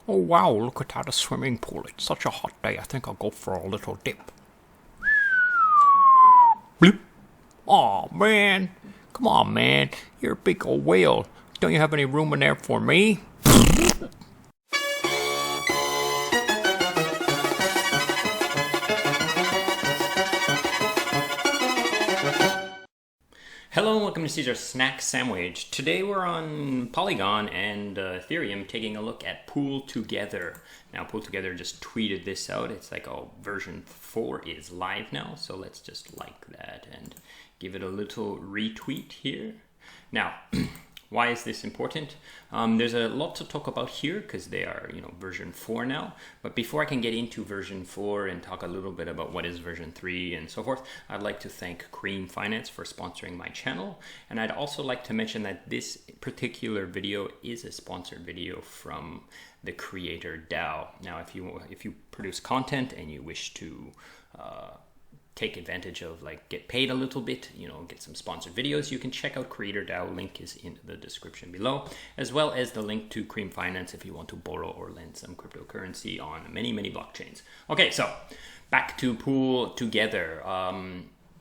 Oh wow, look at that swimming pool. It's such a hot day. I think I'll go for a little dip. Bloop. Aw, man. Come on, man. You're a big old whale. Don't you have any room in there for me? Hello and welcome to CEAZOR Snack Sandwich. Today we're on Polygon and Ethereum taking a look at Pool Together. Now Pool Together just tweeted this out. It's like, oh, version 4 is live now. So let's just like that and give it a little retweet here. Now, why is this important? There's a lot to talk about here because they are, version 4 now. But before I can get into version 4 and talk a little bit about what is version 3 and so forth, I'd like to thank Cream Finance for sponsoring my channel. And I'd also like to mention that this particular video is a sponsored video from the Creator DAO. Now, if you produce content and you wish to take advantage of, get paid a little bit, get some sponsored videos, you can check out Creator DAO. Link is in the description below, as well as the link to Cream Finance if you want to borrow or lend some cryptocurrency on many blockchains. Okay, so back to Pool Together.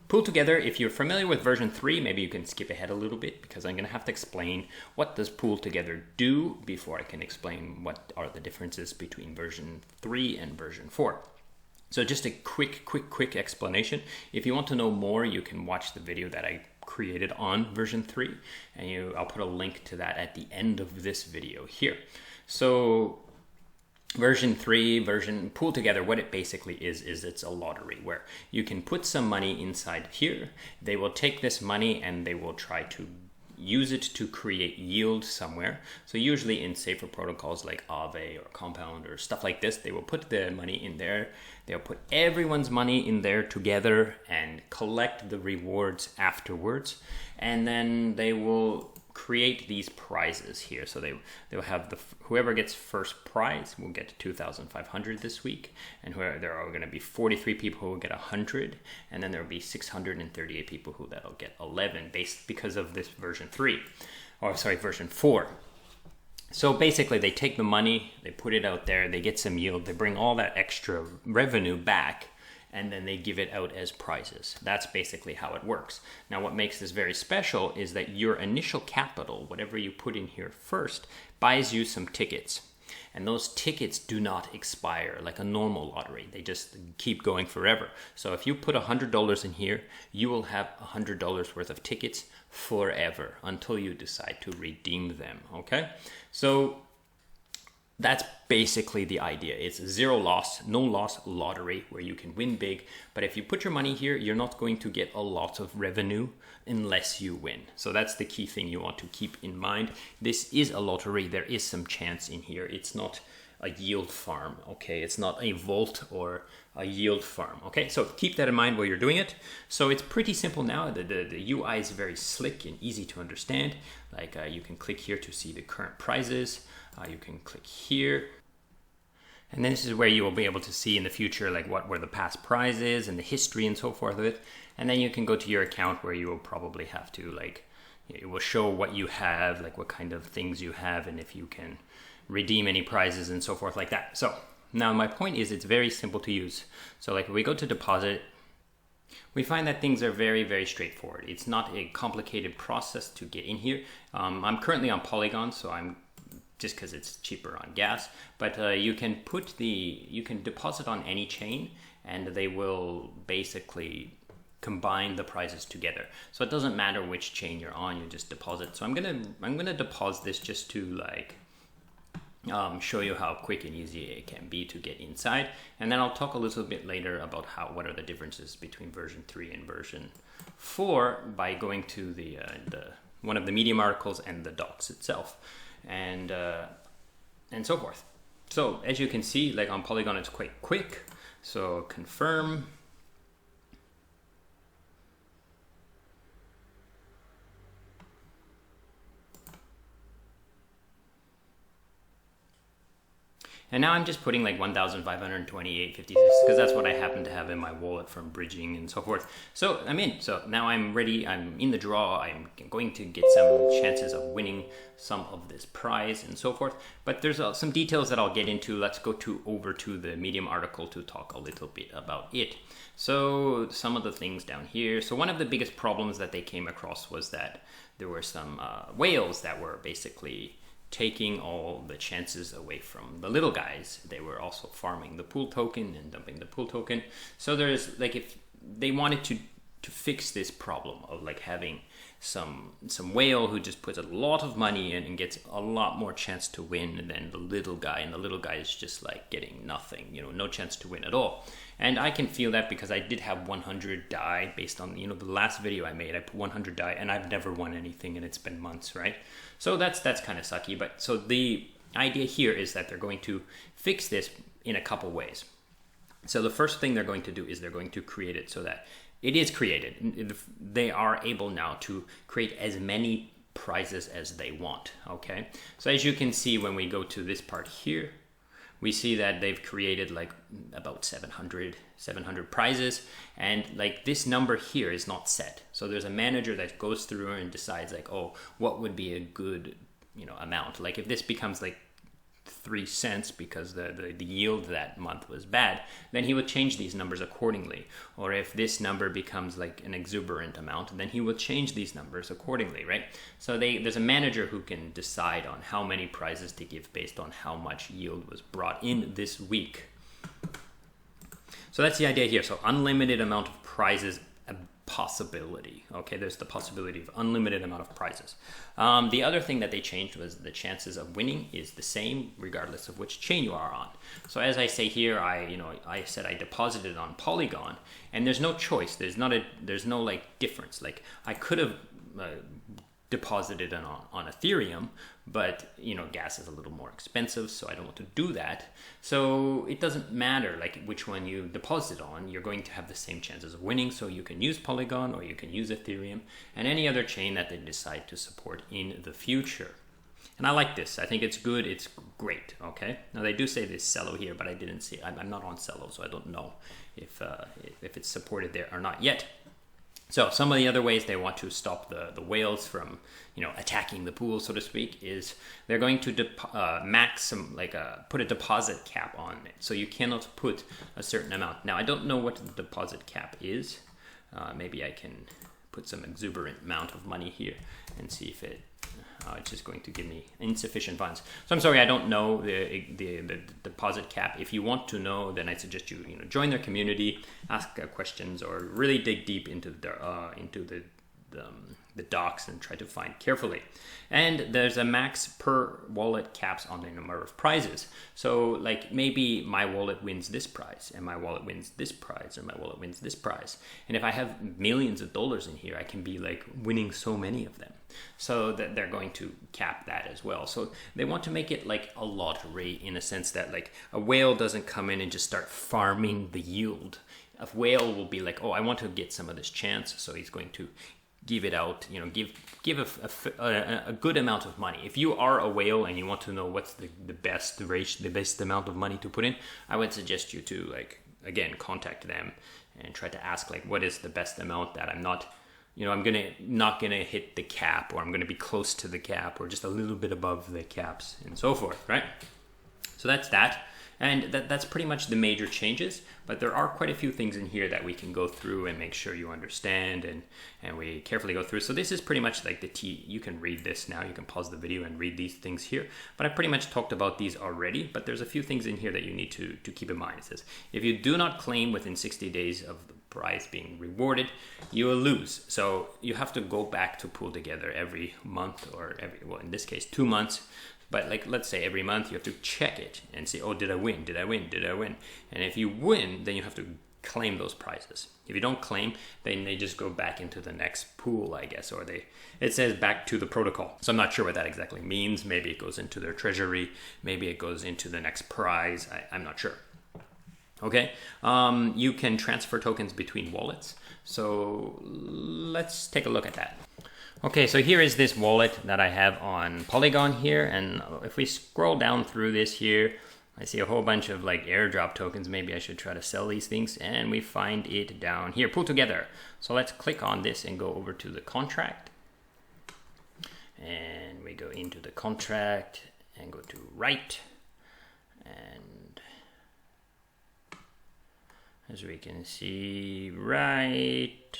Pool Together, if you're familiar with version 3, maybe you can skip ahead a little bit because I'm going to have to explain what does Pool Together do before I can explain what are the differences between version 3 and version 4. So just a quick explanation. If you want to know more, you can watch the video that I created on version 3, and I'll put a link to that at the end of this video here. So version 3, version Pool Together, what it basically is it's a lottery where you can put some money inside here. They will take this money and they will try to use it to create yield somewhere. So usually in safer protocols like Aave or Compound or stuff like this, they will put the money in there. They'll put everyone's money in there together and collect the rewards afterwards. And then they will create these prizes here. So they'll have whoever gets first prize will get 2,500 this week, and there are going to be 43 people who will get 100, and then there will be 638 people that'll get 11 because of this version 4. So basically they take the money, they put it out there, they get some yield, they bring all that extra revenue back, and then they give it out as prizes. That's basically how it works. Now, what makes this very special is that your initial capital, whatever you put in here first, buys you some tickets. And those tickets do not expire like a normal lottery. They just keep going forever. So if you put $100 in here, you will have $100 worth of tickets forever until you decide to redeem them, okay? So that's basically the idea. It's zero loss, no loss lottery where you can win big. But if you put your money here, you're not going to get a lot of revenue unless you win. So that's the key thing you want to keep in mind. This is a lottery. There is some chance in here. It's not a yield farm, okay? It's not a vault or a yield farm, okay? So keep that in mind while you're doing it. So it's pretty simple now. The UI is very slick and easy to understand. You can click here to see the current prizes. You can click here. And then this is where you will be able to see in the future, what were the past prizes and the history and so forth of it. And then you can go to your account where you will probably have to, it will show what you have, what kind of things you have, and if you can redeem any prizes and so forth like that. So now my point is it's very simple to use. So if we go to deposit, we find that things are very straightforward. It's not a complicated process to get in here. I'm currently on Polygon, so I'm just because it's cheaper on gas, but you can deposit on any chain and they will basically combine the prizes together. So it doesn't matter which chain you're on, you just deposit. So I'm gonna deposit this just to show you how quick and easy it can be to get inside, and then I'll talk a little bit later about what are the differences between version 3 and version 4 by going to the one of the Medium articles and the docs itself. And so forth. So as you can see, on Polygon, it's quite quick. So confirm. And now I'm just putting like 1,528.56 because that's what I happen to have in my wallet from bridging and so forth. So I'm in. So now I'm ready. I'm in the draw. I'm going to get some chances of winning some of this prize and so forth. But there's some details that I'll get into. Let's go over to the Medium article to talk a little bit about it. So some of the things down here. So one of the biggest problems that they came across was that there were some whales that were basically taking all the chances away from the little guys. They were also farming the pool token and dumping the pool token. So there's like, if they wanted to fix this problem of like having some whale who just puts a lot of money in and gets a lot more chance to win than the little guy, and the little guy is just like getting nothing, no chance to win at all. And I can feel that because I did have 100 DAI based on, the last video I made. I put 100 DAI and I've never won anything, and it's been months, right? So that's kind of sucky. But so the idea here is that they're going to fix this in a couple ways. So the first thing they're going to do is they're going to create it so that it is created. They are able now to create as many prizes as they want, okay? So as you can see, when we go to this part here, we see that they've created like about 700 prizes, and like this number here is not set. So there's a manager that goes through and decides like, oh, what would be a good, amount? Like if this becomes like 3 cents because the yield that month was bad, then he would change these numbers accordingly. Or if this number becomes like an exuberant amount, then he will change these numbers accordingly, right? So there's a manager who can decide on how many prizes to give based on how much yield was brought in this week. So that's the idea here. So unlimited amount of prizes, a possibility. Okay, there's the possibility of unlimited amount of prizes. The other thing that they changed was the chances of winning is the same regardless of which chain you are on. So as I say here, I said I deposited on Polygon, and there's no choice. There's no like difference. Like I could have deposited on Ethereum, but gas is a little more expensive, so I don't want to do that. So it doesn't matter like which one you deposit on, you're going to have the same chances of winning. So you can use Polygon or you can use Ethereum and any other chain that they decide to support in the future. And I like this. I think it's good. It's great. Okay. Now they do say there's Celo here, but I didn't see. I'm not on Celo, so I don't know if it's supported there or not yet. So some of the other ways they want to stop the whales from, attacking the pool, so to speak, is they're going to put a deposit cap on it. So you cannot put a certain amount. Now I don't know what the deposit cap is. Maybe I can put some exuberant amount of money here and see if it's just going to give me insufficient funds. So I'm sorry, I don't know the deposit cap. If you want to know, then I suggest you join their community, ask questions, or really dig deep into the docs and try to find carefully. And there's a max per wallet caps on the number of prizes. So like maybe my wallet wins this prize, and my wallet wins this prize, and my wallet wins this prize. And if I have millions of dollars in here, I can be like winning so many of them. So that they're going to cap that as well. So they want to make it like a lottery in a sense that like a whale doesn't come in and just start farming the yield. A whale will be like, oh, I want to get some of this chance. So he's going to give it out, give a good amount of money. If you are a whale and you want to know what's the best amount of money to put in, I would suggest you to like, again, contact them and try to ask like, what is the best amount that I'm not, I'm not gonna hit the cap, or I'm gonna be close to the cap, or just a little bit above the caps and so forth, right? So that's that. And that's pretty much the major changes, but there are quite a few things in here that we can go through and make sure you understand, and we carefully go through. So this is pretty much like you can read this now, you can pause the video and read these things here, but I pretty much talked about these already, but there's a few things in here that you need to keep in mind. It says, if you do not claim within 60 days of the prize being rewarded, you will lose. So you have to go back to Pool Together every month, or in this case 2 months. But like, let's say every month you have to check it and say, oh, did I win? Did I win? Did I win? And if you win, then you have to claim those prizes. If you don't claim, then they just go back into the next pool, I guess, or it says back to the protocol. So I'm not sure what that exactly means. Maybe it goes into their treasury. Maybe it goes into the next prize. I'm not sure. Okay, you can transfer tokens between wallets. So let's take a look at that. Okay, so here is this wallet that I have on Polygon here, and if we scroll down through this here, I see a whole bunch of like airdrop tokens. Maybe I should try to sell these things, and we find it down here, pull together. So let's click on this and go over to the contract, and we go into the contract and go to write, and as we can see, right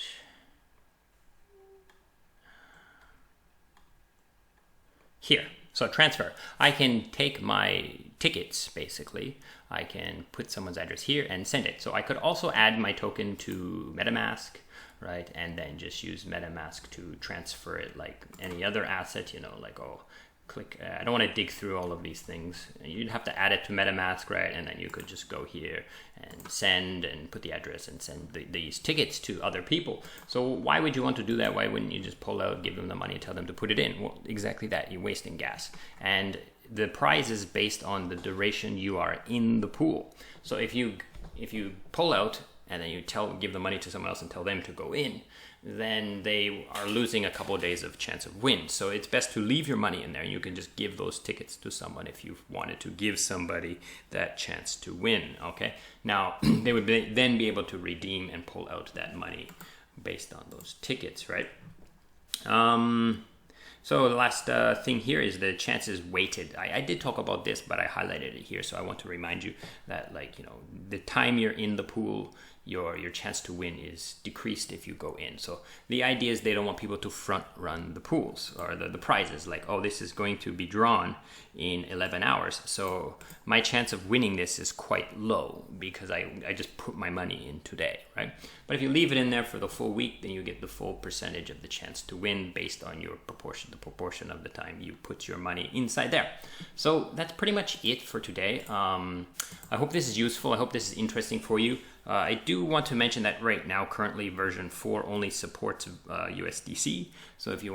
here. So transfer, I can take my tickets, basically. I can put someone's address here and send it. So I could also add my token to MetaMask, right? And then just use MetaMask to transfer it like any other asset, you know, like, oh, click, I don't want to dig through all of these things. You'd have to add it to MetaMask, right? And then you could just go here and send and put the address and send these tickets to other people. So why would you want to do that? Why wouldn't you just pull out, give them the money, tell them to put it in? Well, exactly that. You're wasting gas. And the prize is based on the duration you are in the pool. So if you pull out and then you give the money to someone else and tell them to go in, then they are losing a couple of days of chance of win. So it's best to leave your money in there. You can just give those tickets to someone if you wanted to give somebody that chance to win, okay? Now, they would then be able to redeem and pull out that money based on those tickets, right? So the last thing here is the chances weighted. I did talk about this, but I highlighted it here. So I want to remind you that, like, you know, the time you're in the pool, your chance to win is decreased if you go in. So the idea is they don't want people to front run the pools or the prizes, like, oh, this is going to be drawn in 11 hours. So my chance of winning this is quite low because I just put my money in today, right? But if you leave it in there for the full week, then you get the full percentage of the chance to win based on your proportion, the proportion of the time you put your money inside there. So that's pretty much it for today. I hope this is useful. I hope this is interesting for you. I do want to mention that right now, currently version 4 only supports USDC. So if you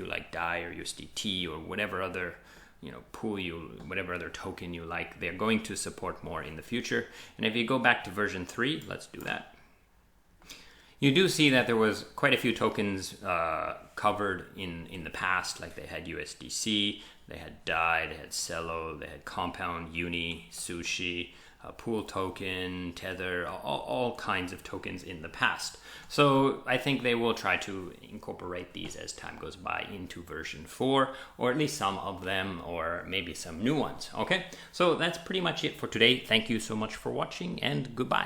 like DAI or USDT or whatever other, you know, whatever other token you like, they're going to support more in the future. And if you go back to version 3, let's do that. You do see that there was quite a few tokens covered in the past, like they had USDC, they had DAI, they had Celo, they had Compound, Uni, Sushi, Pool token, Tether, all kinds of tokens in the past. So I think they will try to incorporate these as time goes by into version 4, or at least some of them, or maybe some new ones. Okay, so that's pretty much it for today. Thank you so much for watching, and goodbye.